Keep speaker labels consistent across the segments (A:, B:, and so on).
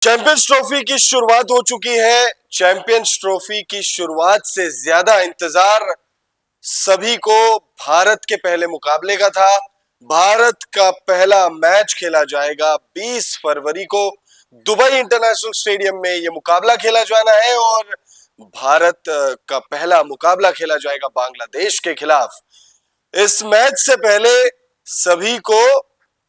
A: Champions trophy की शुरुआत हो चुकी है। चैंपियंस ट्रॉफी की शुरुआत से ज्यादा इंतजार सभी को भारत के पहले मुकाबले का था। भारत का पहला मैच खेला जाएगा 20 फरवरी को दुबई इंटरनेशनल स्टेडियम में। यह मुकाबला खेला जाना है और भारत का पहला मुकाबला खेला जाएगा बांग्लादेश के खिलाफ। इस मैच से पहले सभी को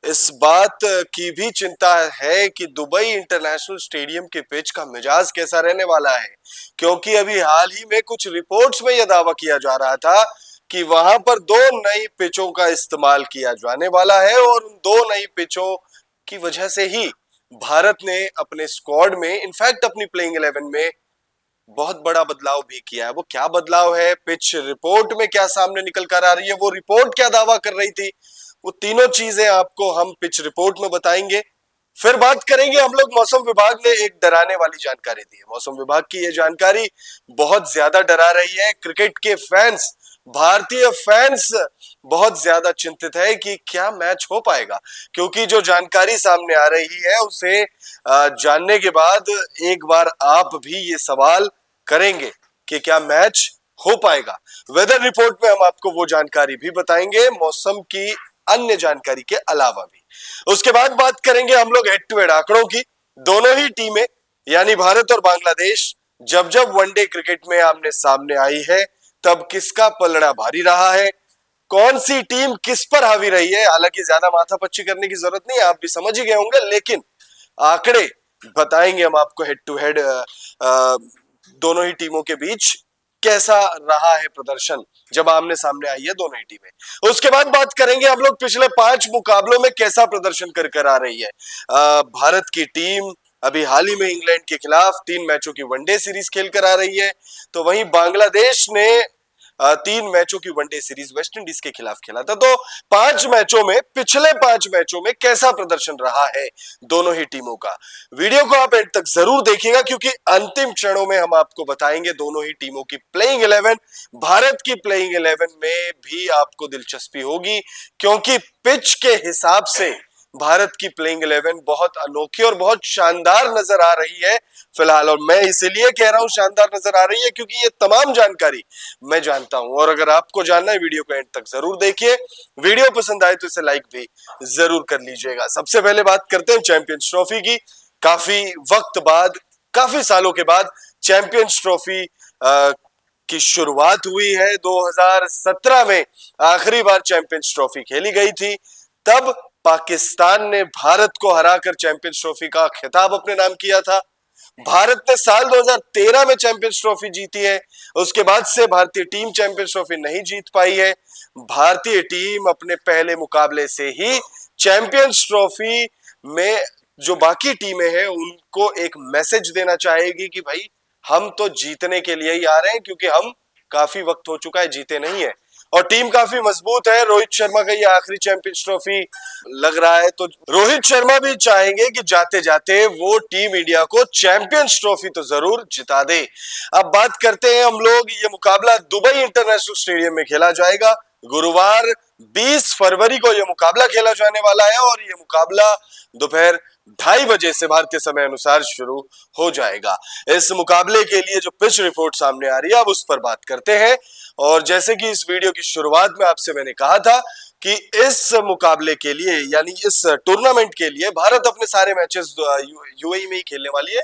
A: इस बात की भी चिंता है कि दुबई इंटरनेशनल स्टेडियम के पिच का मिजाज कैसा रहने वाला है, क्योंकि अभी हाल ही में कुछ रिपोर्ट्स में यह दावा किया जा रहा था कि वहां पर दो नई पिचों का इस्तेमाल किया जाने वाला है और उन दो नई पिचों की वजह से ही भारत ने अपने स्क्वाड में, इनफैक्ट अपनी प्लेइंग 11 में बहुत बड़ा बदलाव भी किया है। वो क्या बदलाव है, पिच रिपोर्ट में क्या सामने निकल कर आ रही है, वो रिपोर्ट क्या दावा कर रही थी, वो तीनों चीजें आपको हम पिच रिपोर्ट में बताएंगे। फिर बात करेंगे हम लोग, मौसम विभाग ने एक डराने वाली जानकारी दी है। मौसम विभाग की ये जानकारी बहुत ज्यादा डरा रही है क्रिकेट के फैंस, भारतीय फैंस बहुत ज्यादा चिंतित है कि क्या मैच हो पाएगा, क्योंकि जो जानकारी सामने आ रही है उसे जानने के बाद एक बार आप भी ये सवाल करेंगे कि क्या मैच हो पाएगा। वेदर रिपोर्ट में हम आपको वो जानकारी भी बताएंगे, मौसम की अन्य जानकारी के अलावा भी। उसके बाद बात करेंगे हम लोग हेड टू हेड आंकड़ों की। दोनों ही टीमें यानी भारत और बांग्लादेश जब जब वनडे क्रिकेट में आमने सामने आई है तब किसका पलड़ा भारी रहा है, कौन सी टीम किस पर हावी रही है। हालांकि ज्यादा माथापच्ची करने की जरूरत नहीं है, आप भी समझ ही गए होंगे, लेकिन आंकड़े बताएंगे हम आपको हेड टू हेड दोनों ही टीमों के बीच कैसा रहा है प्रदर्शन जब आमने सामने आई है दोनों ही टीमें। उसके बाद बात करेंगे हम लोग पिछले 5 मुकाबलों में कैसा प्रदर्शन कर कर आ रही है। भारत की टीम अभी हाल ही में इंग्लैंड के खिलाफ 3 मैचों की वनडे सीरीज खेल कर आ रही है, तो वहीं बांग्लादेश ने 3 मैचों की वनडे सीरीज वेस्ट इंडीज के खिलाफ खेला था। तो 5 मैचों में, पिछले 5 मैचों में कैसा प्रदर्शन रहा है दोनों ही टीमों का। वीडियो को आप एंड तक जरूर देखिएगा, क्योंकि अंतिम क्षणों में हम आपको बताएंगे दोनों ही टीमों की प्लेइंग 11। भारत की प्लेइंग 11 में भी आपको दिलचस्पी होगी, क्योंकि पिच के हिसाब से भारत की प्लेइंग 11 बहुत अनोखी और बहुत शानदार नजर आ रही है फिलहाल। और मैं इसीलिए कह रहा हूं शानदार नजर आ रही है क्योंकि ये तमाम जानकारी मैं जानता हूं, और अगर आपको जानना है वीडियो को एंड तक जरूर देखिए। वीडियो पसंद आए तो इसे लाइक भी जरूर कर लीजिएगा। सबसे पहले बात करते हैं चैंपियंस ट्रॉफी की। काफी वक्त बाद, काफी सालों के बाद चैंपियंस ट्रॉफी की शुरुआत हुई है। 2017 में आखिरी बार चैंपियंस ट्रॉफी खेली गई थी, तब पाकिस्तान ने भारत को हराकर चैंपियंस ट्रॉफी का खिताब अपने नाम किया था। भारत ने साल 2013 में चैंपियंस ट्रॉफी जीती है, उसके बाद से भारतीय टीम चैंपियंस ट्रॉफी नहीं जीत पाई है। भारतीय टीम अपने पहले मुकाबले से ही चैंपियंस ट्रॉफी में जो बाकी टीमें हैं उनको एक मैसेज देना चाहेगी कि भाई हम तो जीतने के लिए ही आ रहे हैं, क्योंकि हम काफी वक्त हो चुका है जीते नहीं है, और टीम काफी मजबूत है। रोहित शर्मा का ये आखिरी चैंपियंस ट्रॉफी लग रहा है, तो रोहित शर्मा भी चाहेंगे कि जाते जाते वो टीम इंडिया को चैंपियंस ट्रॉफी तो जरूर जिता दे। अब बात करते हैं हम लोग, ये मुकाबला दुबई इंटरनेशनल स्टेडियम में खेला जाएगा। गुरुवार 20 फरवरी को यह मुकाबला खेला जाने वाला है और यह मुकाबला दोपहर 2:30 बजे से भारतीय समय अनुसार शुरू हो जाएगा। इस मुकाबले के लिए जो पिच रिपोर्ट सामने आ रही है अब उस पर बात करते हैं। और जैसे कि इस वीडियो की शुरुआत में आपसे मैंने कहा था कि इस मुकाबले के लिए यानी इस टूर्नामेंट के लिए भारत अपने सारे मैचेस यूएई में ही खेलने वाली है।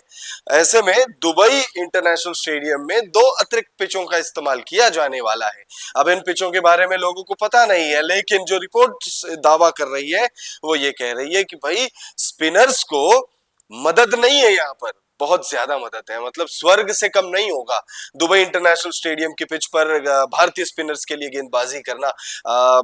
A: ऐसे में दुबई इंटरनेशनल स्टेडियम में 2 अतिरिक्त पिचों का इस्तेमाल किया जाने वाला है। अब इन पिचों के बारे में लोगों को पता नहीं है, लेकिन जो रिपोर्ट दावा कर रही है वो ये कह रही है कि भाई स्पिनर्स को मदद नहीं है, यहाँ पर बहुत ज्यादा मदद है, मतलब स्वर्ग से कम नहीं होगा दुबई इंटरनेशनल स्टेडियम की पिच पर भारतीय स्पिनर्स के लिए गेंदबाजी करना।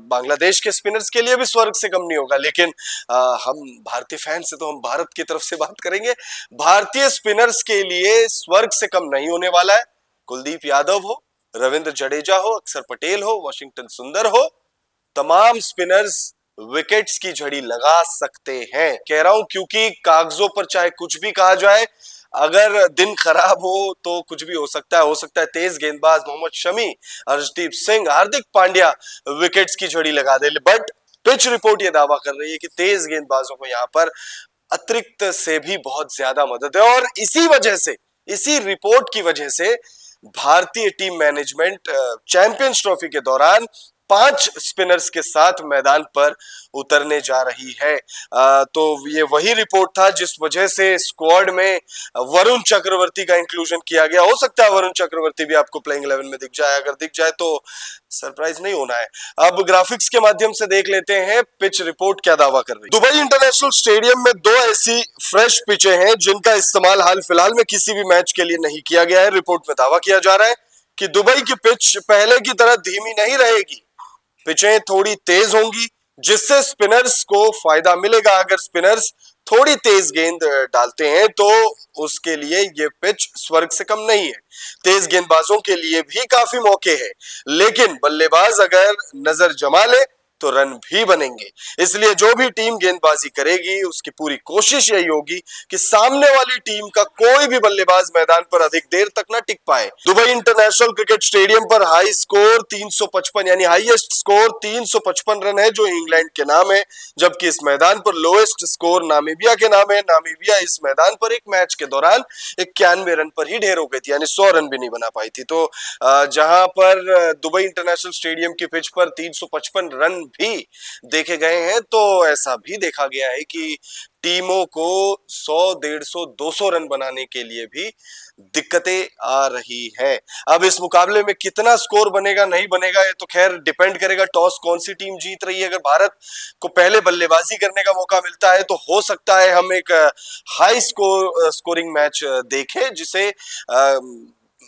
A: बांग्लादेश के स्पिनर्स के लिए भी स्वर्ग से कम नहीं होगा, लेकिन हम भारतीय फैंस से तो हम भारत की तरफ से बात करेंगे। भारतीय स्पिनर्स के लिए स्वर्ग से कम नहीं होने वाला है। कुलदीप यादव हो, रविंद्र जडेजा हो, अक्षर पटेल हो, वाशिंगटन सुंदर हो, तमाम स्पिनर्स विकेट्स की झड़ी लगा सकते हैं। कह रहा हूं क्योंकि कागजों पर चाहे कुछ भी कहा जाए, अगर दिन खराब हो तो कुछ भी हो सकता है। हो सकता है तेज गेंदबाज मोहम्मद शमी, अर्शदीप सिंह, हार्दिक पांड्या विकेट्स की झड़ी लगा दे, बट पिच रिपोर्ट यह दावा कर रही है कि तेज गेंदबाजों को यहां पर अतिरिक्त से भी बहुत ज्यादा मदद है। और इसी वजह से, इसी रिपोर्ट की वजह से भारतीय टीम मैनेजमेंट चैंपियंस ट्रॉफी के दौरान 5 स्पिनर्स के साथ मैदान पर उतरने जा रही है। तो ये वही रिपोर्ट था जिस वजह से स्क्वाड में वरुण चक्रवर्ती का इंक्लूजन किया गया। हो सकता है वरुण चक्रवर्ती भी आपको प्लेइंग 11 में दिख जाए, अगर दिख जाए तो सरप्राइज नहीं होना है। अब ग्राफिक्स के माध्यम से देख लेते हैं पिच रिपोर्ट क्या दावा कर रही है। दुबई इंटरनेशनल स्टेडियम में 2 ऐसी फ्रेश पिचें हैं जिनका इस्तेमाल हाल फिलहाल में किसी भी मैच के लिए नहीं किया गया है। रिपोर्ट में दावा किया जा रहा है कि दुबई की पिच पहले की तरह धीमी नहीं रहेगी, पिचें थोड़ी तेज होंगी जिससे स्पिनर्स को फायदा मिलेगा। अगर स्पिनर्स थोड़ी तेज गेंद डालते हैं तो उसके लिए ये पिच स्वर्ग से कम नहीं है। तेज गेंदबाजों के लिए भी काफी मौके हैं, लेकिन बल्लेबाज अगर नजर जमा ले तो रन भी बनेंगे। इसलिए जो भी टीम गेंदबाजी करेगी उसकी पूरी कोशिश यही होगी कि सामने वाली टीम का कोई भी बल्लेबाज मैदान पर अधिक देर तक ना टिक पाए। दुबई इंटरनेशनल क्रिकेट स्टेडियम पर हाई स्कोर 355 यानी हाईएस्ट स्कोर 355 रन है जो इंग्लैंड के नाम है, जबकि इस मैदान पर लोएस्ट स्कोर नामीबिया के नाम है। नामीबिया इस मैदान पर एक मैच के दौरान 91 रन पर ही ढेर हो गई थी, यानी 100 रन भी नहीं बना पाई थी। तो जहां पर दुबई इंटरनेशनल स्टेडियम की पिच पर 355 रन भी देखे गए हैं, तो ऐसा भी देखा गया है कि टीमों को 100, 150, 200 रन बनाने के लिए भी दिक्कतें आ रही हैं। अब इस मुकाबले में कितना स्कोर बनेगा नहीं बनेगा ये तो खैर डिपेंड करेगा टॉस कौन सी टीम जीत रही है। अगर भारत को पहले बल्लेबाजी करने का मौका मिलता है तो हो सकता है हम एक हाई स्कोरिंग मैच देखें, जिसे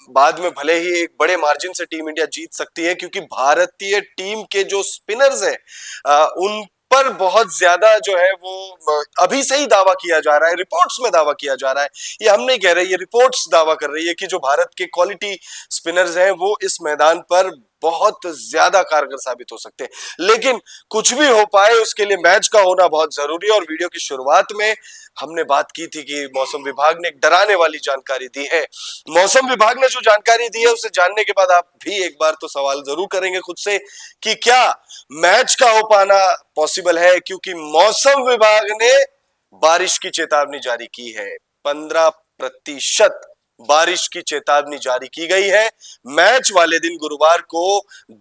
A: बाद में भले ही एक बड़े मार्जिन से टीम इंडिया जीत सकती है, क्योंकि भारतीय टीम के जो स्पिनर्स हैं उन पर बहुत ज्यादा जो है वो अभी से ही दावा किया जा रहा है, रिपोर्ट्स में दावा किया जा रहा है। ये हम नहीं कह रहे, ये रिपोर्ट्स दावा कर रही है कि जो भारत के क्वालिटी स्पिनर्स हैं वो इस मैदान पर बहुत ज्यादा कारगर साबित हो सकते हैं। लेकिन कुछ भी हो पाए उसके लिए मैच का होना बहुत जरूरी है। और वीडियो की शुरुआत में हमने बात की थी कि मौसम विभाग ने एक डराने वाली जानकारी दी है। मौसम विभाग ने जो जानकारी दी है उसे जानने के बाद आप भी एक बार तो सवाल जरूर करेंगे खुद से कि क्या मैच का हो पाना पॉसिबल है, क्योंकि मौसम विभाग ने बारिश की चेतावनी जारी की है। 15% बारिश की चेतावनी जारी की गई है। मैच वाले दिन गुरुवार को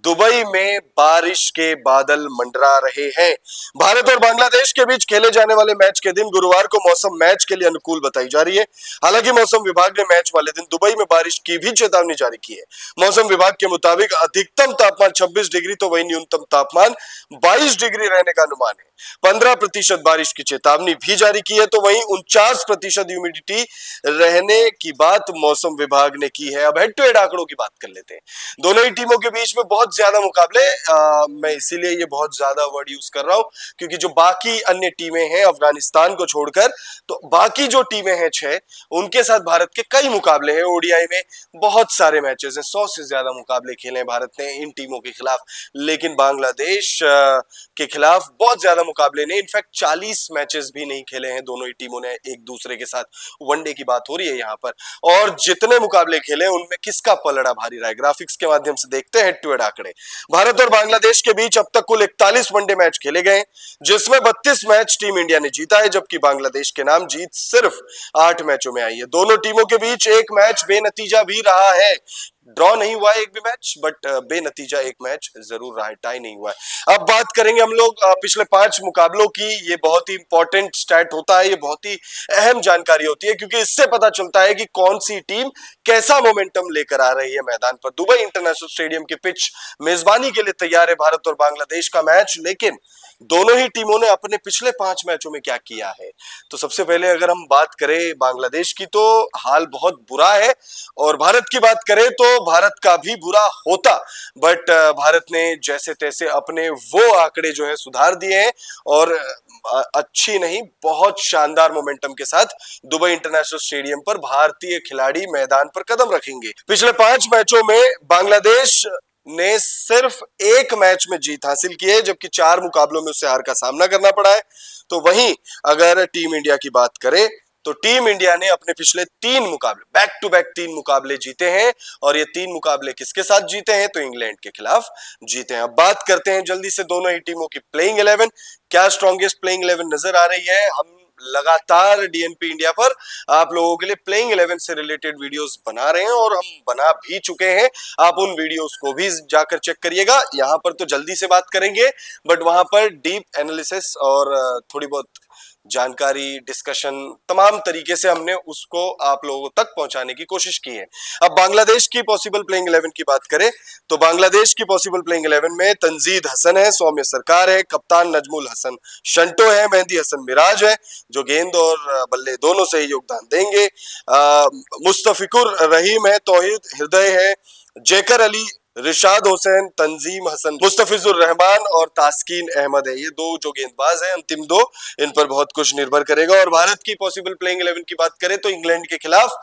A: दुबई में बारिश के बादल मंडरा रहे हैं। भारत और बांग्लादेश के बीच खेले जाने वाले मैच के दिन गुरुवार को मौसम मैच के लिए अनुकूल बताई जा रही है। हालांकि मौसम विभाग ने मैच वाले दिन दुबई में बारिश की भी चेतावनी जारी की है। मौसम विभाग के मुताबिक अधिकतम तापमान 26 डिग्री तो वही न्यूनतम तापमान 22 डिग्री रहने का अनुमान है। 15% बारिश की चेतावनी भी जारी की है, तो वहीं 49% ह्यूमिडिटी रहने की बात मौसम विभाग ने की है। अब हेड टू हेड आंकड़ों की बात कर लेते हैं। दोनों ही टीमों के बीच में बहुत ज्यादा मुकाबले, मैं इसीलिए ये बहुत ज्यादा वर्ड यूज कर रहा हूं क्योंकि जो बाकी अन्य टीमें हैं अफगानिस्तान को छोड़कर, तो बाकी जो टीमें हैं 6, उनके साथ भारत के कई मुकाबले हैं। ओडीआई में बहुत सारे मैचेस हैं, 100 से ज्यादा मुकाबले खेले हैं भारत ने इन टीमों के खिलाफ। लेकिन बांग्लादेश के खिलाफ बहुत ज्यादा मुकाबले नहीं, इनफैक्ट 40 मैचेस भी नहीं खेले हैं दोनों ही टीमों ने एक दूसरे के साथ। वनडे की बात हो रही है यहां पर, और जितने मुकाबले खेले उनमें किसका पलड़ा भारी रहा है ग्राफिक्स के माध्यम से देखते हैं हेड टू हेड आंकड़े। भारत और बांग्लादेश के बीच अब तक कुल 41 वनडे मैच खेले गए, जिसमें 32 मैच टीम इंडिया ने जीता है, जबकि बांग्लादेश के नाम जीत सिर्फ 8 मैचों में आई है। दोनों टीमों के बीच एक मैच बेनतीजा भी रहा है। ड्रॉ नहीं हुआ है एक भी मैच, बट बेनतीजा एक मैच जरूर रहा है, टाई नहीं हुआ है। अब बात करेंगे हम लोग पिछले 5 मुकाबलों की। ये बहुत ही इंपॉर्टेंट स्टैट होता है, ये बहुत ही अहम जानकारी होती है, क्योंकि इससे पता चलता है कि कौन सी टीम कैसा मोमेंटम लेकर आ रही है मैदान पर। दुबई इंटरनेशनल स्टेडियम की पिच मेजबानी के लिए तैयार है भारत और बांग्लादेश का मैच, लेकिन दोनों ही टीमों ने अपने पिछले 5 मैचों में क्या किया है। तो सबसे पहले अगर हम बात करें बांग्लादेश की तो हाल बहुत बुरा है, और भारत की बात करें तो भारत का भी बुरा होता, बट भारत ने जैसे तैसे अपने वो आंकड़े जो है सुधार दिए हैं, और अच्छी नहीं बहुत शानदार मोमेंटम के साथ दुबई इंटरनेशनल स्टेडियम पर भारतीय खिलाड़ी मैदान पर कदम रखेंगे। पिछले 5 मैचों में बांग्लादेश ने सिर्फ एक मैच में जीत हासिल की है, जबकि 4 मुकाबलों में उसे हार का सामना करना पड़ा है। तो वहीं अगर टीम इंडिया की बात करें तो टीम इंडिया ने अपने पिछले 3 मुकाबले बैक टू बैक 3 मुकाबले जीते हैं, और ये 3 मुकाबले किसके साथ जीते हैं तो इंग्लैंड के खिलाफ जीते हैं। अब बात करते हैं जल्दी से दोनों ही टीमों की प्लेइंग 11, क्या स्ट्रॉन्गेस्ट प्लेइंग 11 नजर आ रही है। हम लगातार डीएनपी इंडिया पर आप लोगों के लिए प्लेइंग 11 से रिलेटेड वीडियोस बना रहे हैं और हम बना भी चुके हैं। आप उन वीडियोस को भी जाकर चेक करिएगा। यहाँ पर तो जल्दी से बात करेंगे, बट वहां पर डीप एनालिसिस और थोड़ी बहुत जानकारी, डिस्कशन, तमाम तरीके से हमने उसको आप लोगों तक पहुंचाने की कोशिश की है। अब बांग्लादेश की पॉसिबल प्लेइंग 11 की बात करें तो बांग्लादेश की पॉसिबल प्लेइंग 11 में तंजीद हसन है, सौम्य सरकार है, कप्तान नजमुल हसन शंटो है, मेहदी हसन मिराज है जो गेंद और बल्ले दोनों से ही योगदान देंगे, मुस्तफिकुर रहीम है, तौहीद हृदय है, जेकर अली, रिशाद हुसैन, तंजीम हसन, मुस्तफिजुर रहमान और तास्कीन अहमद है। ये दो जो गेंदबाज हैं, अंतिम दो, इन पर बहुत कुछ निर्भर करेगा। और भारत की पॉसिबल प्लेइंग 11 की बात करें तो इंग्लैंड के खिलाफ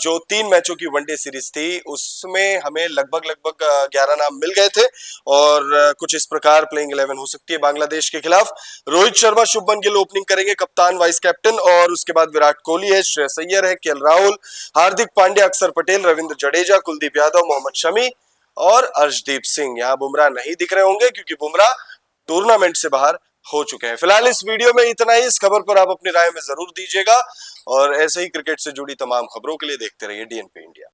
A: जो 3 मैचों की वनडे सीरीज थी उसमें हमें लगभग 11 नाम मिल गए थे और कुछ इस प्रकार प्लेइंग 11 हो सकती है बांग्लादेश के खिलाफ। रोहित शर्मा, शुभमन गिल ओपनिंग करेंगे, कप्तान वाइस कैप्टन, और उसके बाद विराट कोहली है, श्रेयस अय्यर है, केएल राहुल, हार्दिक पांड्या, अक्षर पटेल, रविंद्र जडेजा, कुलदीप यादव, मोहम्मद शमी और अर्शदीप सिंह। यहां बुमराह नहीं दिख रहे होंगे क्योंकि बुमराह टूर्नामेंट से बाहर हो चुके हैं। फिलहाल इस वीडियो में इतना ही। इस खबर पर आप अपनी राय में जरूर दीजिएगा और ऐसे ही क्रिकेट से जुड़ी तमाम खबरों के लिए देखते रहिए डीएनपी इंडिया।